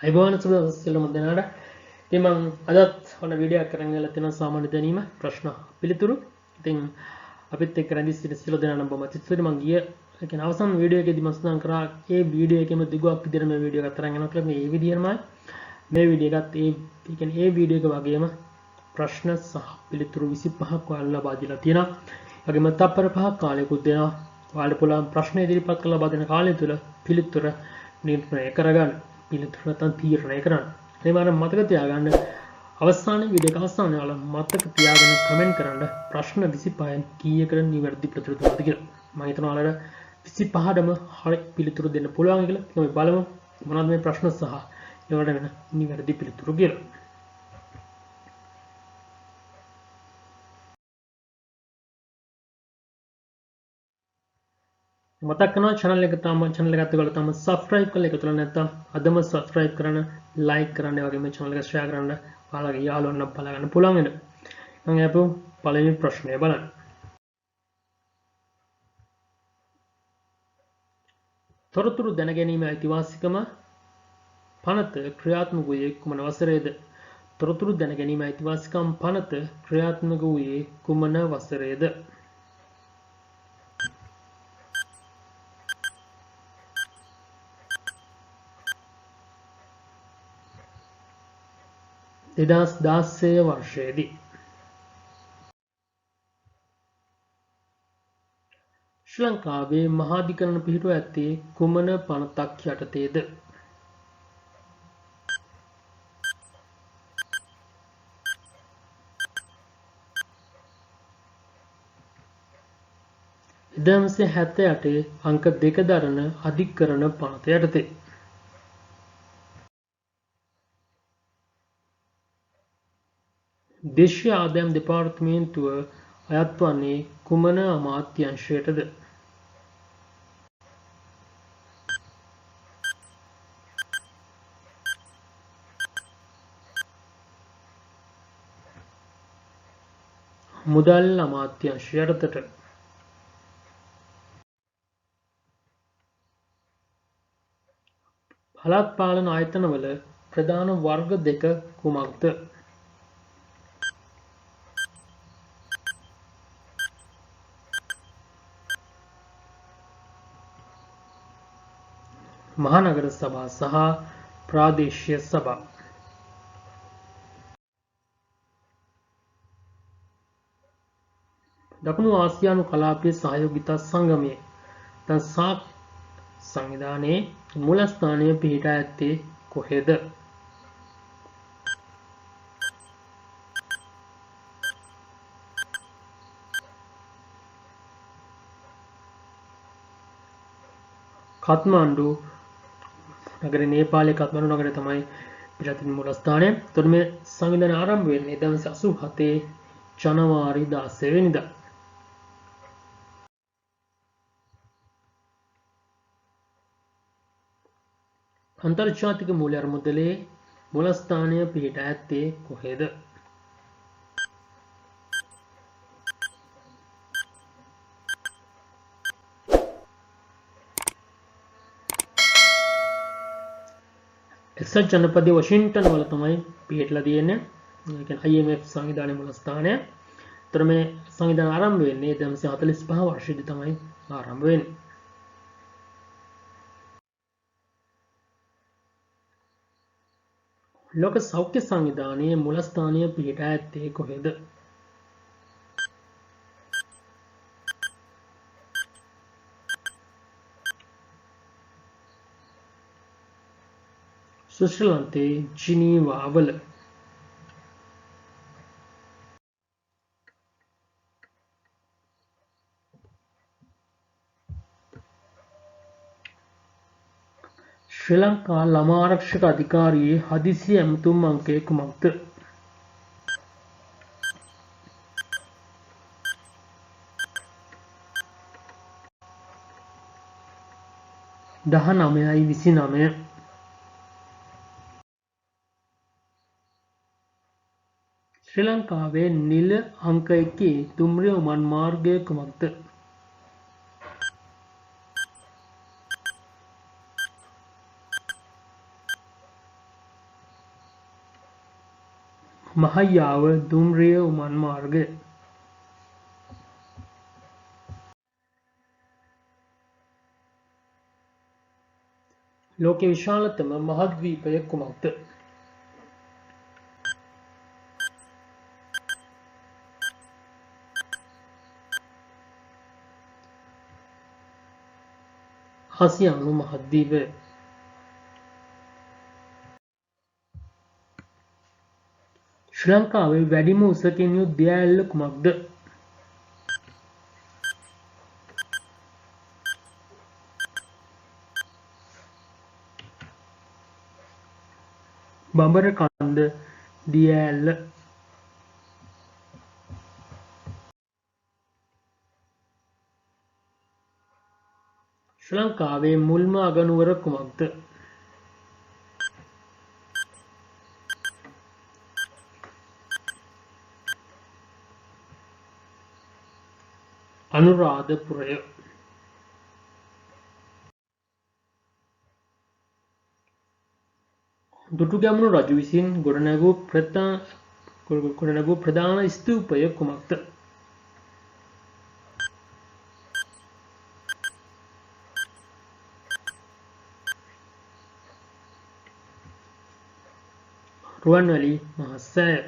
අයිබෝන් සුබදවස් දෙනාට. ඉතින් මම අදත් ඔන්න වීඩියෝ එකක් කරන් ගිහලා තියෙනවා සාමාන්‍ය දැනීම ප්‍රශ්න පිළිතුරු. ඉතින් අපිත් එක්ක රැඳී සිටි සියලු දෙනාටම බොහොම අතිස්තුති. මම ගිය ඒ කියන්නේ අවසන් වීඩියෝ එකේදී මම සඳහන් කරා ඒ වීඩියෝ එකේම දිගුවක් විදිහට මේ වීඩියෝ එක අතරන් යනවා කියලා. මේ විදිහමයි මේ වීඩියෝ එකත් ඒ කියන්නේ ඒ වීඩියෝ එක වගේම ප්‍රශ්න සහ පිළිතුරු 25ක් ඔයාලා ලබා දීලා තියෙනවා. ඒ වගේම තප්පර 5ක් කාලයකුත් දෙනවා. ඔයාලට පුළුවන් ප්‍රශ්න ඉදිරිපත් කරලා ලබා දෙන කාලය තුල පිළිතුර නිර්ණය කරගන්න. පිළිතුර නැත්නම් තීරණය කරන්න. ඒ වගේම මතක තියාගන්න අවසානයේ වීඩියෝ එක අවසානයේ ඔයාලා මතක තියාගෙන කමෙන්ට් කරන්න ප්‍රශ්න 25න් කීයකට නිවැරදි පිළිතුරු දුන්නද කියලා. මම හිතනවා ඔයාලට 25ටම හරි පිළිතුරු දෙන්න පුළුවන් කියලා. අපි බලමු මොනවද මේ ප්‍රශ්න සහ ඒවට වෙන නිවැරදි පිළිතුරු කියලා. මතක් කරනවා channel එක ඇතුළේ ඔයාලා තාම subscribe කරලා එකතු වෙලා නැත්නම් අදම subscribe කරන්න, like කරන්න, ඒ වගේම channel එක share කරන්න ඔයාලගේ යාළුවන්ට බලා ගන්න පුළුවන් වෙන. මම අපු පළවෙනි ප්‍රශ්නය බලන්න. තොරතුරු දැනගැනීමේ අයිතිවාසිකම පනත ක්‍රියාත්මක වූයේ කුමන වසරේද? තොරතුරු දැනගැනීමේ අයිතිවාසිකම් පනත ක්‍රියාත්මක වූයේ කුමන වසරේද? දෙදස් 16 වර්ෂයේදී. ශ්‍රී ලංකාවේ මහාධිකරණ පිහිටුව ඇත්තේ කුමන පනතක් යටතේද? එදමසේ 78 අංක 2 දරන අධිකරණ පනත යටතේ. දේශීය ආදායම් දෙපාර්තමේන්තුව අයත් වන්නේ කුමන අමාත්‍යංශයටද? මුදල් අමාත්‍යංශය යටතට. පළාත් පාලන ආයතනවල ප්‍රධාන වර්ග දෙක කුමක්ද? මහනගර සභා සහ ප්‍රාදේශීය සභා. දකුණු ආසියානු කලාපයේ සහයෝගිතා සංගමයේ SAARC සංවිධානයේ මූලස්ථානය පිහිටා ඇත්තේ කොහෙද? කත්මණ්ඩු නගරේ, නේපාලයේ කත්මණ්ඩු නගරය තමයි පිහිටා තියෙන මූලස්ථානය. එතකොට මේ සංවිධානය ආරම්භ වෙන්නේ 1987 ජනවාරි 16 වෙනිදා. අන්තර්ජාතික මූල්‍ය අරමුදලේ මූලස්ථානය පිහිටා ඇත්තේ කොහෙද? එක්සත් ජනපදයේ වොෂින්ටන් වල තමයි පිහිටලා තියෙන්නේ. ඒ කියන්නේ IMF සංවිධානයේ මූලස්ථානය. ඒතර මේ සංවිධානය ආරම්භ වෙන්නේ 1945 වර්ෂයේදී තමයි ආරම්භ වෙන්නේ. ලෝක සෞඛ්‍ය සංවිධානයේ මූලස්ථානය පිහිටා ඇත්තේ කොහෙද? ස්විට්සර්ලන්තයේ ජිනීවා වල. ශ්‍රී ලංකා ළමා ආරක්ෂක අධිකාරියේ හදිසි ඇමතුම් අංකය කුමක්ද? දහනවයයි 29. ශ්‍රී ලංකාවේ නිල අංක 1 දුම්රිය උමන් මාර්ගය කුමක්ද? මහයාව දුම්රිය උමන් මාර්ගය ලෝකේ විශාලතම මහද්වීපය කුමක්ද? ආසියානු මහද්වීපය. ශ්‍රී ලංකාවේ වැඩිම උසකින් යුත් දියඇල්ල කුමක්ද? බඹරකන්ද දියඇල්ල. ශ්‍රී ලංකාවේ මුල්ම අගනුවර කුමක්ද? අනුරාධපුරය. දුටුගැමුණු රජු විසින් ගොඩනැගූ ප්‍රධාන ස්තූපය කුමක්ද? රුවන්වැලි මහා සෑය.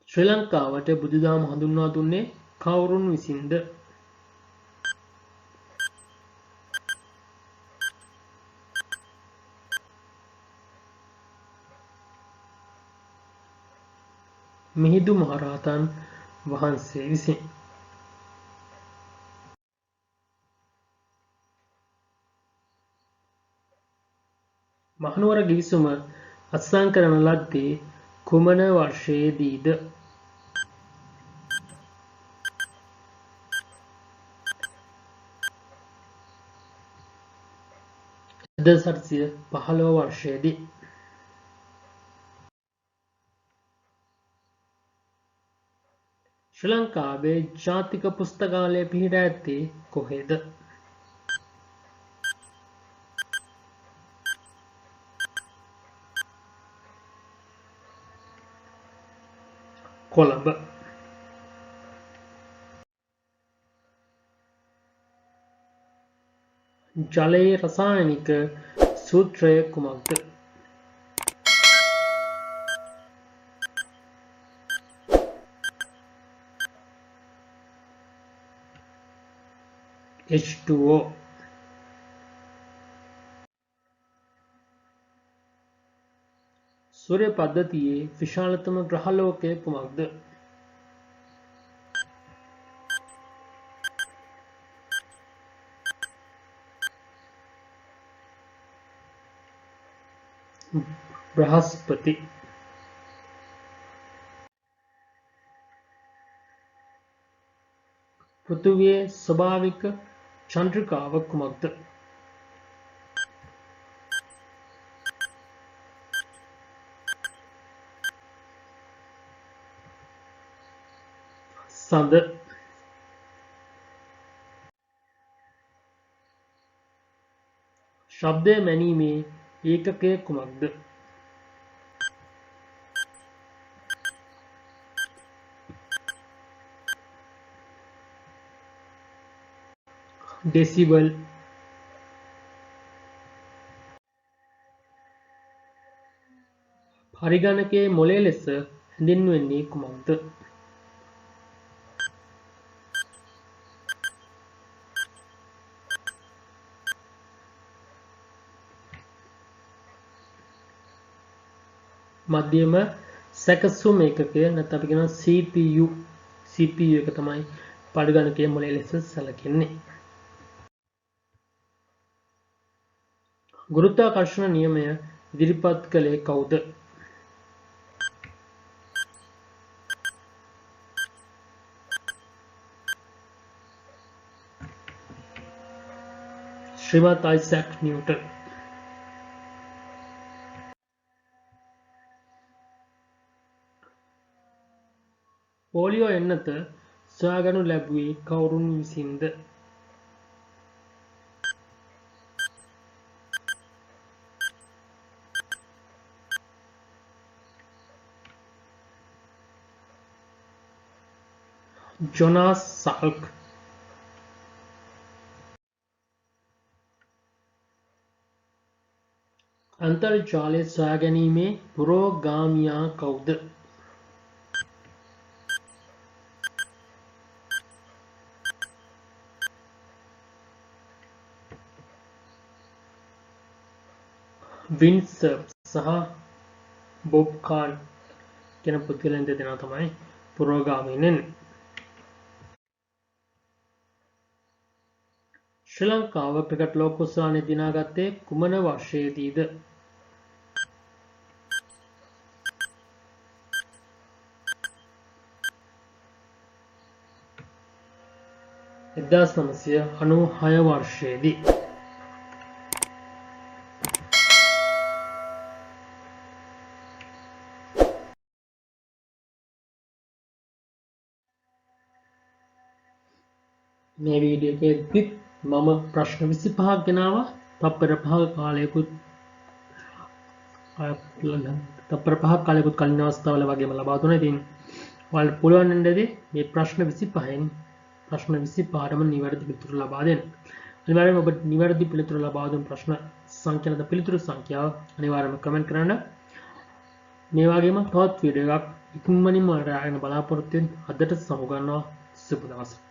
ශ්‍රී ලංකාවට බුදුදහම හඳුන්වා දුන්නේ කවුරුන් විසින්ද? මිහිඳු මහරහතන් වහන්සේ විසින්. මහනුවර ගිවිසුම අත්සන් කරන ලද්දේ කුමන වර්ෂයේදීද? 1815 වර්ෂයේදී. ශ්‍රී ලංකාවේ ජාතික පුස්තකාලය පිහිටා ඇත්තේ කොහෙද? කොළඹ. ජලයේ රසායනික සූත්‍රය කුමක්ද? H2O. සූර්ය පද්ධතියේ විශාලතම ග්‍රහලෝකය කුමක්ද? බ්‍රහස්පති. පෘථිවියේ ස්වභාවික චන්ද්‍රිකාව කුමක්ද? සඳ. ශබ්දය මැනීමේ ඒකකය කුමක්ද? ඩෙසිබල්. පරිගණකයේ මොළය ලෙස හැඳින්වෙන්නේ කුමක්ද? මධ්‍යම සැකසුම් ඒකකය නැත්නම් අපි කියනවා CPU. CPU එක තමයි පරිගණකයේ මොළය ලෙස සැලකෙන්නේ. ගුරුත්වාකර්ෂණ නියමය ඉදිරිපත් කළේ කවුද? ශ්‍රීමත් අයිසැක් නිව්ටන්. පෝලියෝ එන්නත සොයාගනු ලැබුවේ කවුරුන් විසින්ද? Jonas Salk. අන්තර්ජාලය සොයා ගැනීමේ පුරෝගාමියා කවුද? වින්සර් සහ බොබ් කාන් කියන පුද්ගලයන් දෙදෙනා තමයි පුරෝගාමීන්. ශ්‍රී ලංකාව ක්‍රිකට් ලෝකෝත්සවය දිනාගත්තේ කුමන වර්ෂයේදීද? 1996 වර්ෂයේදී. මේ වීඩියෝ එකේදී මම ප්‍රශ්න 25ක් ගෙනාවා. තප්පර 5ක කාලයකුත් කලින් අවස්ථාවල වගේම ලබා දුන්නා. ඉතින් ඔයාලට පුළුවන් නේද මේ ප්‍රශ්න 25න් ප්‍රශ්න 25ටම නිවැරදි පිළිතුරු ලබා දෙන්න. අනිවාර්යයෙන්ම ඔබ නිවැරදි පිළිතුරු ලබා දුන් ප්‍රශ්න සංඛ්‍යාවද පිළිතුරු සංඛ්‍යාව අනිවාර්යයෙන්ම කමෙන්ට් කරන්න. මේ වගේම තවත් වීඩියෝ එකක් ඉක්මනින්ම ආරයන බලාපොරොත්තු වෙන අදට සමුගන්නවා. සුබ දවසක්.